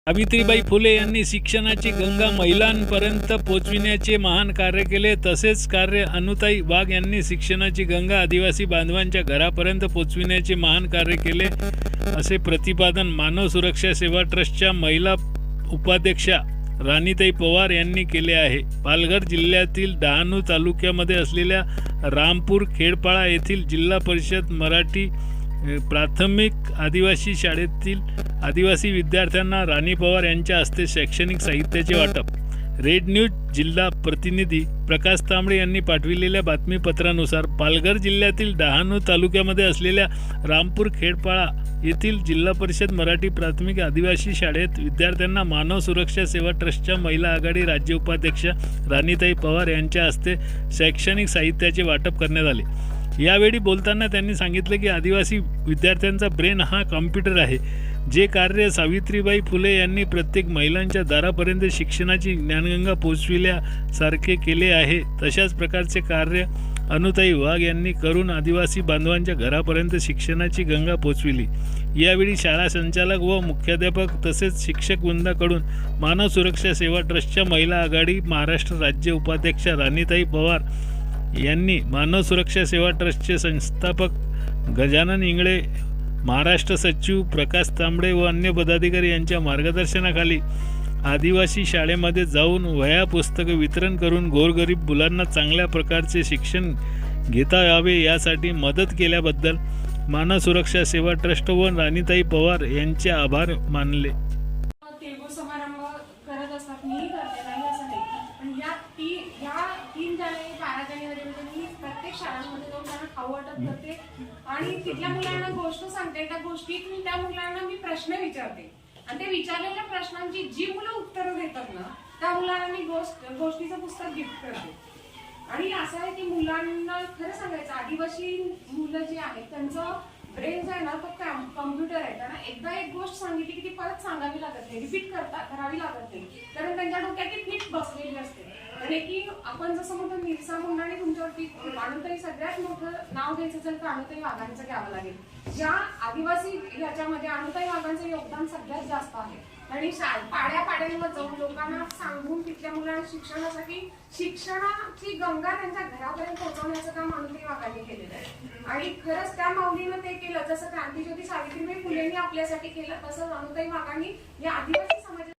सावित्रीबाई फुले यांनी शिक्षणाची गंगा महिलांपर्यंत पोचविण्याचे महान कार्य केले. तसेच कार्य अनुताई वाघ यांनी शिक्षणाची गंगा आदिवासी बांधवांच्या घरापर्यंत पोचविण्याचे महान कार्य केले, असे प्रतिपादन मानव सुरक्षा सेवा ट्रस्टच्या महिला उपाध्यक्षा राणीताई पवार यांनी केले आहे. पालघर जिल्ह्यातील डहाणू तालुक्यामध्ये असलेल्या रामपूर खेडपाळा येथील जिल्हा परिषद मराठी प्राथमिक आदिवासी शाळेतील आदिवासी विद्यार्थ्यांना राणी पवार यांच्या हस्ते शैक्षणिक साहित्याचे वाटप. रेड न्यूज जिल्हा प्रतिनिधी प्रकाश तांबडे यांनी पाठविलेल्या बातमीपत्रानुसार पालघर जिल्ह्यातील डहाणू तालुक्यामध्ये असलेल्या रामपूर खेडपाळा येथील जिल्हा परिषद मराठी प्राथमिक आदिवासी शाळेत विद्यार्थ्यांना मानव सुरक्षा सेवा ट्रस्टच्या महिला आघाडी राज्य उपाध्यक्ष राणीताई पवार यांच्या हस्ते शैक्षणिक साहित्याचे वाटप करण्यात आले. यावेळी बोलताना त्यांनी सांगितले की आदिवासी विद्यार्थ्यांचा ब्रेन हा कॉम्प्युटर आहे. जे कार्य सावित्रीबाई फुले यांनी प्रत्येक महिलांच्या दारापर्यंत शिक्षणाची ज्ञानगंगा पोचविल्यासारखे केले आहे, तशाच प्रकारचे कार्य अनुताई वाघ यांनी करून आदिवासी बांधवांच्या घरापर्यंत शिक्षणाची गंगा पोचविली. यावेळी शाळा संचालक व मुख्याध्यापक तसेच शिक्षक वृंदाकडून मानव सुरक्षा सेवा ट्रस्टच्या महिला आघाडी महाराष्ट्र राज्य उपाध्यक्ष राणीताई पवार यांनी मानव सुरक्षा सेवा ट्रस्टचे संस्थापक गजानन इंगळे, महाराष्ट्र सचिव प्रकाश तांबडे व अन्य पदाधिकारी यांच्या मार्गदर्शनाखाली आदिवासी शाळेमध्ये जाऊन वह्या पुस्तके वितरण करून गोरगरीब मुलांना चांगल्या प्रकारचे शिक्षण घेता यावे यासाठी मदत केल्याबद्दल मानव सुरक्षा सेवा ट्रस्ट व राणीताई पवार यांचे आभार मानले. समारंभ करत असतात, मी करते नाही असं नाही, पण या 3 जानेवारी 12 जानेवारीमध्ये मी प्रत्येक शाळांमध्ये जाऊन त्यांना खाऊ वाटप करते आणि तिथल्या मुलांना गोष्ट सांगते. त्या गोष्टीत मी त्या मुलांना प्रश्न विचारते आणि ते विचारलेल्या प्रश्नांची जी मुलं उत्तरं देतात ना, त्या मुलांना मी गोष्टीचं पुस्तक गिफ्ट करते. आणि असं आहे की मुलांना खरं सांगायचं, आदिवासी मुलं जी आहेत त्यांचं ब्रेन जो आहे ना तो कम्प्युटर आहे. त्यांना एकदा एक गोष्ट सांगितली की ती परत सांगावी लागत नाही, रिपीट करावी लागत नाही, कारण त्यांच्या डोक्यात ती फिट बसलेली असते. आणि की आपण जसं म्हणतो मिरसा मुंडाने तुमच्यावरती अनुताई सगळ्यात मोठं नाव घ्यायचं असेल तर अनुताई वाघांचं घ्यावं लागेल. ज्या आदिवासी ह्याच्यामध्ये अनुताई वाघांचं योगदान सगळ्यात जास्त आहे. आणि पाड्यावर जाऊन लोकांना सांगून तिथल्या मुलांना शिक्षणासाठी शिक्षणाची गंगा त्यांच्या घरापर्यंत पोहोचवण्याचं काम अनुताई वाघांनी केलेलं आहे. आणि खरंच त्या माऊलीनं ते केलं, जसं क्रांतीज्योती सावित्रीबाई फुलेंनी आपल्यासाठी केलं, तसं अनुताई वाघांनी या आदिवासी